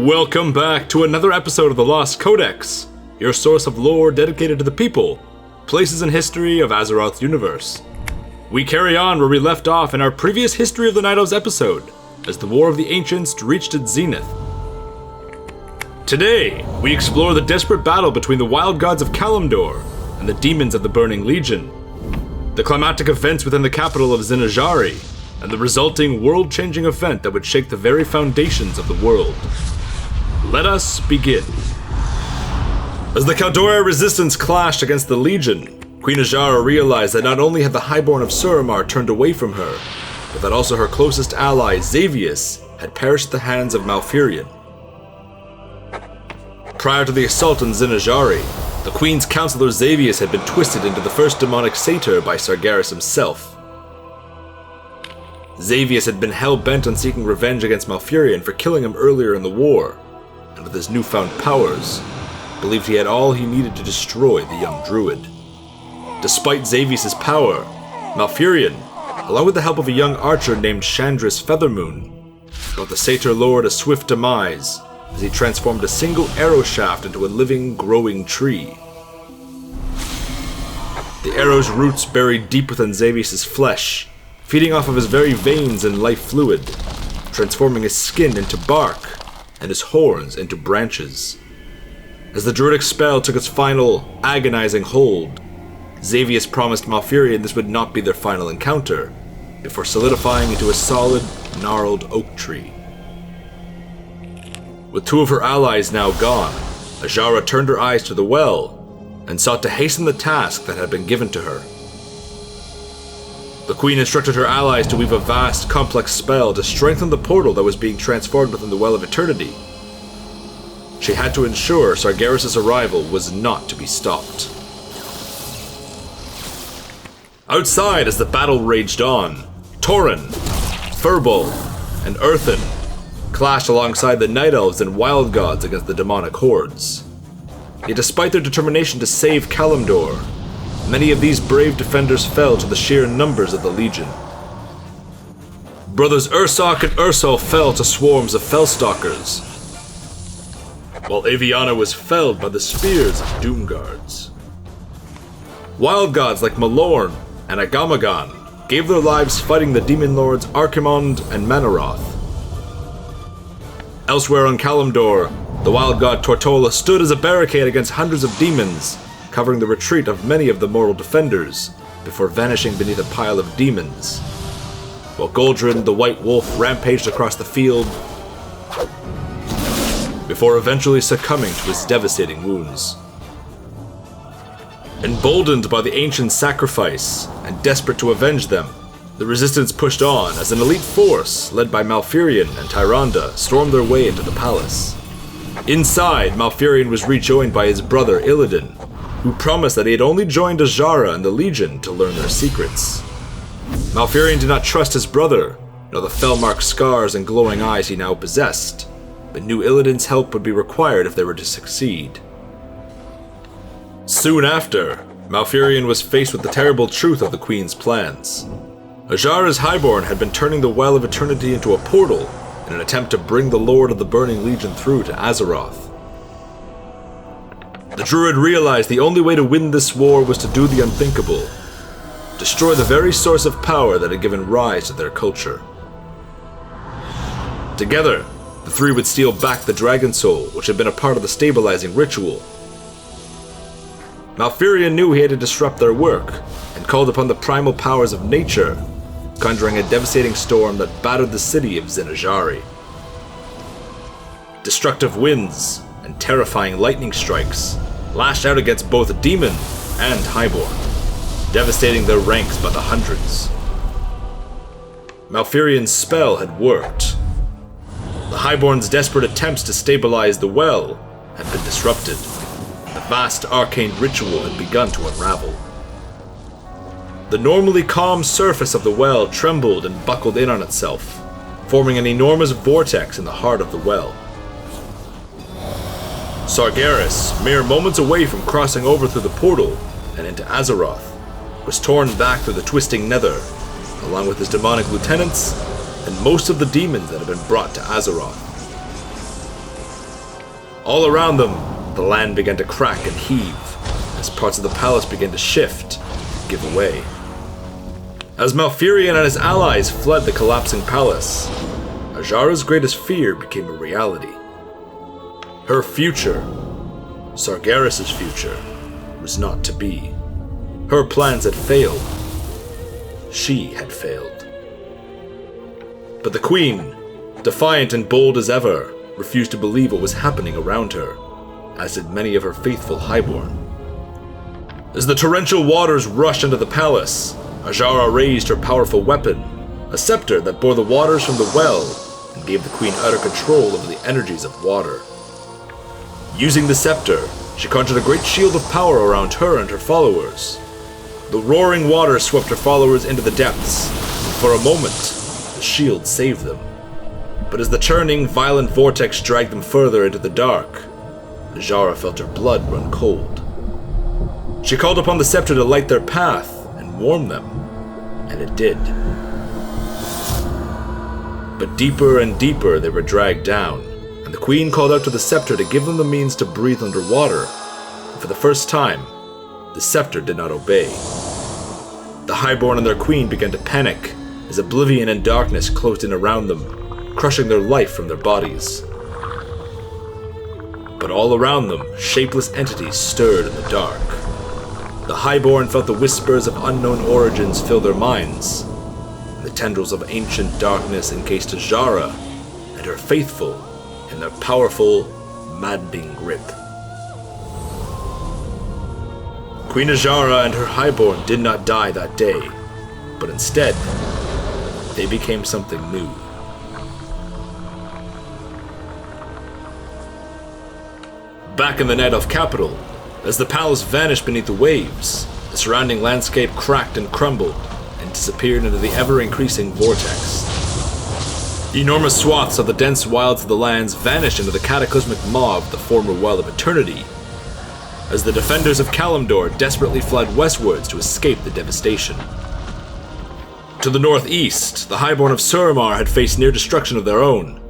Welcome back to another episode of the Lost Codex, your source of lore dedicated to the people, places and history of Azeroth's universe. We carry on where we left off in our previous History of the Night Elves episode, as the War of the Ancients reached its zenith. Today, we explore the desperate battle between the wild gods of Kalimdor and the demons of the Burning Legion, the climactic events within the capital of Zin-azshari, and the resulting world-changing event that would shake the very foundations of the world. Let us begin. As the kal'dorei resistance clashed against the Legion, Queen Azshara realized that not only had the Highborn of Suramar turned away from her, but that also her closest ally, Xavius, had perished at the hands of Malfurion. Prior to the assault on zin-azshari, the Queen's counselor Xavius had been twisted into the first demonic satyr by Sargeras himself. Xavius had been hell-bent on seeking revenge against Malfurion for killing him earlier in the war, and with his newfound powers, believed he had all he needed to destroy the young druid. Despite Xavius' power, Malfurion, along with the help of a young archer named Chandris Feathermoon, brought the satyr lord a swift demise as he transformed a single arrow shaft into a living, growing tree. The arrow's roots buried deep within Xavius' flesh, feeding off of his very veins and life fluid, transforming his skin into bark and his horns into branches. As the druidic spell took its final, agonizing hold, Xavius promised Malfurion this would not be their final encounter, before solidifying into a solid, gnarled oak tree. With two of her allies now gone, Azshara turned her eyes to the well and sought to hasten the task that had been given to her. The Queen instructed her allies to weave a vast, complex spell to strengthen the portal that was being transformed within the Well of Eternity. She had to ensure Sargeras' arrival was not to be stopped. Outside, as the battle raged on, Tauren, Furball, and Earthen clashed alongside the Night Elves and Wild Gods against the demonic hordes. Yet despite their determination to save Kalimdor, many of these brave defenders fell to the sheer numbers of the Legion. Brothers Ursoc and Ursol fell to swarms of Fellstalkers, while Aviana was felled by the spears of Doomguards. Wild gods like Malorn and Agamagan gave their lives fighting the demon lords Archimond and Manaroth. Elsewhere on Kalimdor, the wild god Tortola stood as a barricade against hundreds of demons, covering the retreat of many of the mortal defenders, before vanishing beneath a pile of demons. While Goldrin, the White Wolf, rampaged across the field, before eventually succumbing to his devastating wounds. Emboldened by the ancient sacrifice, and desperate to avenge them, the resistance pushed on as an elite force, led by Malfurion and Tyrande, stormed their way into the palace. Inside, Malfurion was rejoined by his brother Illidan, who promised that he had only joined Azshara and the Legion to learn their secrets. Malfurion did not trust his brother, nor the fell-marked scars and glowing eyes he now possessed, but knew Illidan's help would be required if they were to succeed. Soon after, Malfurion was faced with the terrible truth of the Queen's plans. Azshara's Highborn had been turning the Well of Eternity into a portal in an attempt to bring the Lord of the Burning Legion through to Azeroth. The Druid realized the only way to win this war was to do the unthinkable, destroy the very source of power that had given rise to their culture. Together, the three would steal back the Dragon Soul, which had been a part of the stabilizing ritual. Malfurion knew he had to disrupt their work, and called upon the primal powers of nature, conjuring a devastating storm that battered the city of Zin-azshari. Destructive winds and terrifying lightning strikes lashed out against both Demon and Highborn, devastating their ranks by the hundreds. Malfurion's spell had worked. The Highborn's desperate attempts to stabilize the well had been disrupted. The vast arcane ritual had begun to unravel. The normally calm surface of the well trembled and buckled in on itself, forming an enormous vortex in the heart of the well. Sargeras, mere moments away from crossing over through the portal and into Azeroth, was torn back through the twisting nether, along with his demonic lieutenants and most of the demons that had been brought to Azeroth. All around them, the land began to crack and heave, as parts of the palace began to shift, give away. As Malfurion and his allies fled the collapsing palace, Azshara's greatest fear became a reality. Her future, Sargeras' future, was not to be. Her plans had failed. She had failed. But the Queen, defiant and bold as ever, refused to believe what was happening around her, as did many of her faithful highborn. As the torrential waters rushed into the palace, Azshara raised her powerful weapon, a scepter that bore the waters from the well and gave the Queen utter control over the energies of water. Using the scepter, she conjured a great shield of power around her and her followers. The roaring water swept her followers into the depths, and for a moment, the shield saved them. But as the churning, violent vortex dragged them further into the dark, Azshara felt her blood run cold. She called upon the scepter to light their path and warm them, and it did. But deeper and deeper they were dragged down, and the Queen called out to the scepter to give them the means to breathe underwater, and for the first time, the scepter did not obey. The highborn and their queen began to panic as oblivion and darkness closed in around them, crushing their life from their bodies. But all around them, shapeless entities stirred in the dark. The highborn felt the whispers of unknown origins fill their minds, and the tendrils of ancient darkness encased Azshara and her faithful in their powerful, maddening grip. Queen Azshara and her highborn did not die that day, but instead, they became something new. Back in the Night Elf capital, as the palace vanished beneath the waves, the surrounding landscape cracked and crumbled and disappeared into the ever-increasing vortex. Enormous swaths of the dense wilds of the lands vanished into the cataclysmic maw of the former Well of Eternity, as the defenders of Kalimdor desperately fled westwards to escape the devastation. To the northeast, the highborn of Suramar had faced near destruction of their own,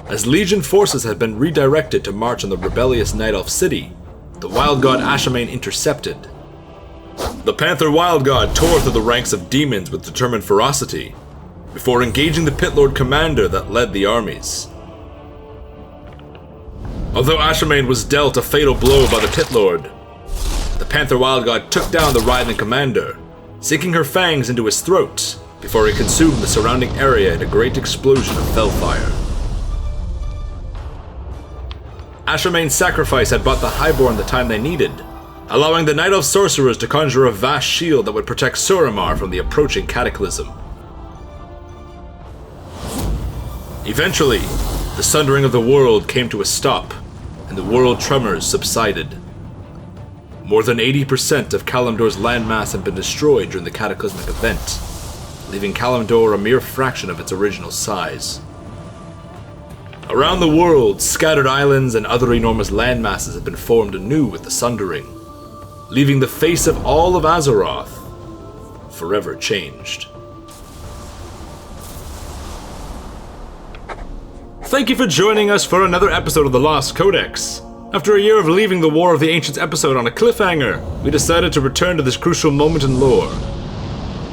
as Legion forces had been redirected to march on the rebellious Night Elf city. The Wild God Ashamain intercepted. The Panther Wild God tore through the ranks of demons with determined ferocity, before engaging the Pit Lord commander that led the armies. Although Ashamain was dealt a fatal blow by the Pit Lord, the Panther Wild God took down the writhing commander, sinking her fangs into his throat before he consumed the surrounding area in a great explosion of fellfire. Ashamain's sacrifice had bought the Highborn the time they needed, allowing the Night Elf sorcerers to conjure a vast shield that would protect Suramar from the approaching cataclysm. Eventually, the sundering of the world came to a stop, and the world tremors subsided. More than 80% of Kalimdor's landmass had been destroyed during the cataclysmic event, leaving Kalimdor a mere fraction of its original size. Around the world, scattered islands and other enormous landmasses have been formed anew with the Sundering, leaving the face of all of Azeroth forever changed. Thank you for joining us for another episode of The Lost Codex. After a year of leaving the War of the Ancients episode on a cliffhanger, we decided to return to this crucial moment in lore.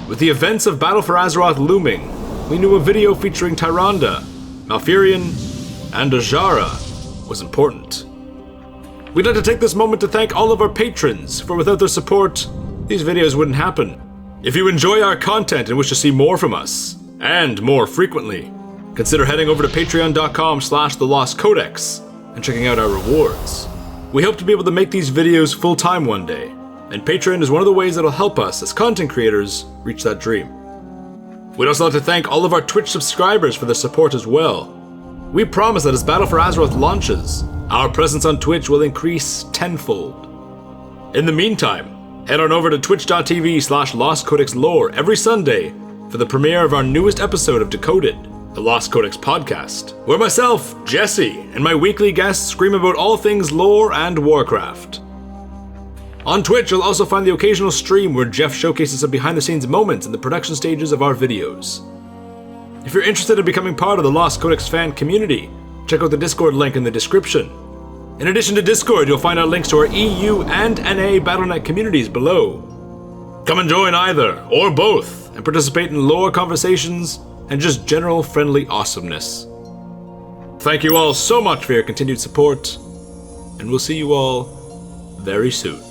With the events of Battle for Azeroth looming, we knew a video featuring Tyrande, Malfurion, and Azshara was important. We'd like to take this moment to thank all of our patrons, for without their support, these videos wouldn't happen. If you enjoy our content and wish to see more from us, and more frequently, consider heading over to patreon.com/thelostcodex and checking out our rewards. We hope to be able to make these videos full-time one day, and Patreon is one of the ways that'll help us as content creators reach that dream. We'd also like to thank all of our Twitch subscribers for their support as well. We promise that as Battle for Azeroth launches, our presence on Twitch will increase tenfold. In the meantime, head on over to twitch.tv/lostcodexlore every Sunday for the premiere of our newest episode of Decoded, the Lost Codex podcast, where myself, Jesse, and my weekly guests scream about all things lore and Warcraft. On Twitch, you'll also find the occasional stream where Jeff showcases some behind-the-scenes moments in the production stages of our videos. If you're interested in becoming part of the Lost Codex fan community, check out the Discord link in the description. In addition to Discord, you'll find our links to our EU and NA BattleNet communities below. Come and join either, or both, and participate in lore conversations and just general friendly awesomeness. Thank you all so much for your continued support, and we'll see you all very soon.